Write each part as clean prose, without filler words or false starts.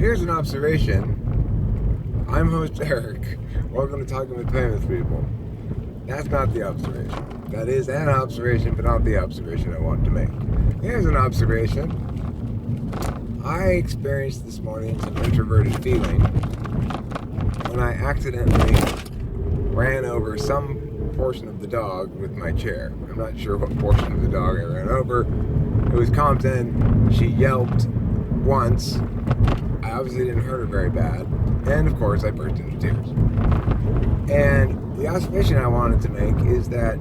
Here's an observation. I'm host Eric. Welcome to Talking with Famous People. That's not the observation. That is an observation, but not the observation I want to make. Here's an observation. I experienced this morning some introverted feeling when I accidentally ran over some portion of the dog with my chair. I'm not sure what portion of the dog I ran over. It was Compton. She yelped once. I obviously didn't hurt her very bad. And of course I burst into tears. And the observation I wanted to make is that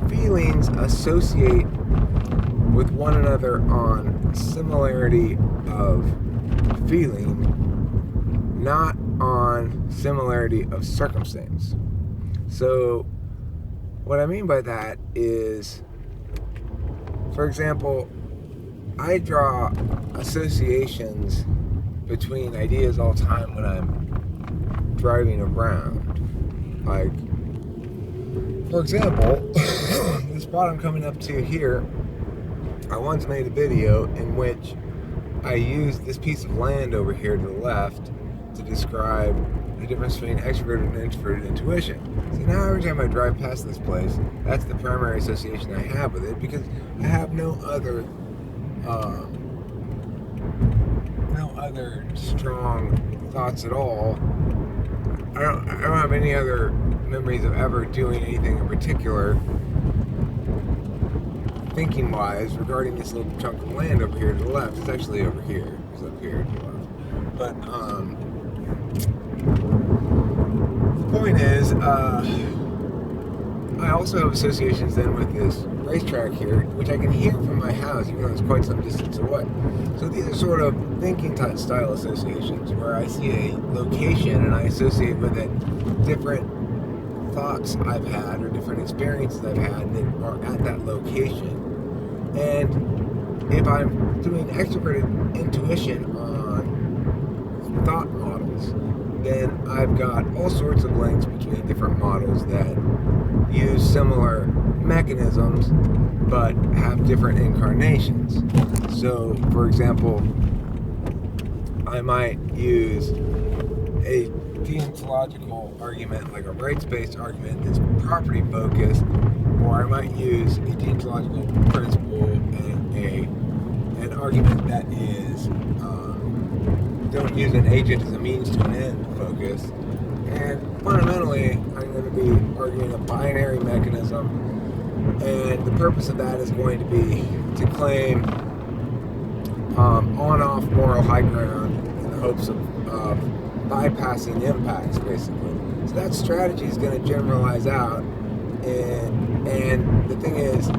feelings associate with one another on similarity of feeling, not on similarity of circumstance. So what I mean by that is, for example, I draw associations between ideas all the time when I'm driving around. Like, for example, the spot I'm coming up to here, I once made a video in which I used this piece of land over here to the left to describe the difference between extroverted and introverted intuition. So now every time I drive past this place, that's the primary association I have with it, because I have no other strong thoughts at all. I don't have any other memories of ever doing anything in particular thinking wise regarding this little chunk of land over here to the left. It's actually over here. It's up here to the left. But the point is, I also have associations then with this racetrack here, which I can hear from my house, even though it's quite some distance away. So these are sort of thinking style associations where I see a location and I associate with it different thoughts I've had or different experiences I've had that are at that location. And if I'm doing extroverted intuition on thought models, then I've got all sorts of links between different models that use similar mechanisms but have different incarnations. So, for example, I might use a deontological argument, like a rights-based argument that's property-focused, or I might use a deontological principle and an argument that is don't use an agent as a means to an end focus. And fundamentally, I'm going to be arguing a binary mechanism, and the purpose of that is going to be to claim on-off moral high ground in the hopes of bypassing impacts, basically. So that strategy is going to generalize out, and the thing is,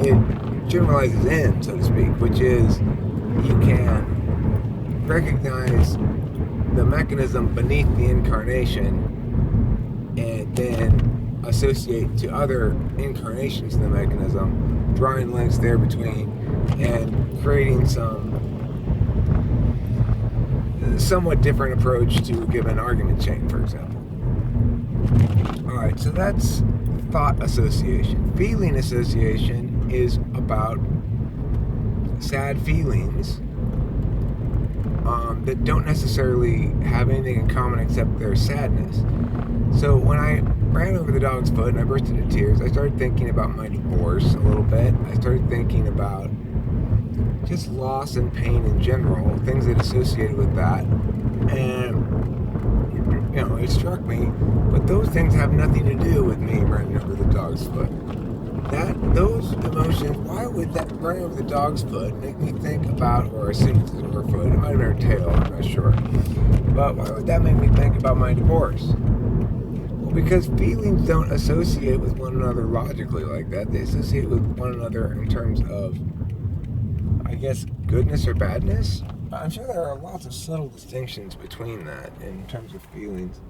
it generalizes in, so to speak, which is you can recognize the mechanism beneath the incarnation and then associate to other incarnations of the mechanism, drawing links there between and creating some somewhat different approach to a given argument chain, for example. Alright, so that's thought association. Feeling association is about sad feelings that don't necessarily have anything in common except their sadness. So when I ran over the dog's foot and I burst into tears, I started thinking about my divorce a little bit. I started thinking about just loss and pain in general, things that associated with that. And, you know, it struck me, but those things have nothing to do with me running over the dog's foot. Those emotions, why would that running over the dog's foot make me think about, or assume it's her foot, it might have been her tail, I'm not sure, but why would that make me think about my divorce? Well, because feelings don't associate with one another logically like that. They associate with one another in terms of, I guess, goodness or badness. I'm sure there are lots of subtle distinctions between that in terms of feelings.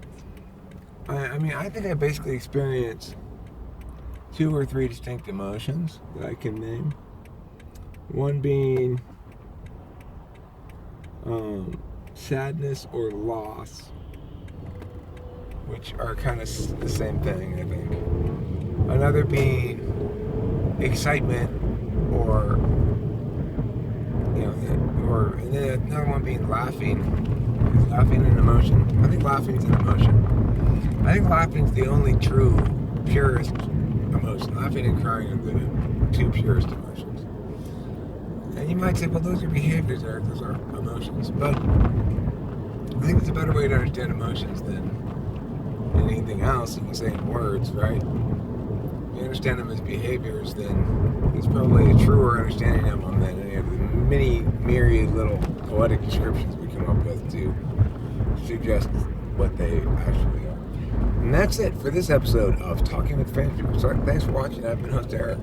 I mean, I think I basically experience 2 or 3 distinct emotions that I can name. One being sadness or loss, which are kind of the same thing, I think. Another being excitement or another one being laughing. Is laughing an emotion? I think laughing is an emotion. I think laughing is the only true, purest emotion. Laughing and crying are the two purest emotions. And you might say, well, those are behaviors, Eric. Those are emotions. But I think it's a better way to understand emotions than anything else. You can say in words, right? If you understand them as behaviors, then it's probably a truer understanding of them than any of the many myriad little poetic descriptions we come up with to suggest what they actually are. And that's it for this episode of Talking with Famous People. So thanks for watching. I've been host Eric.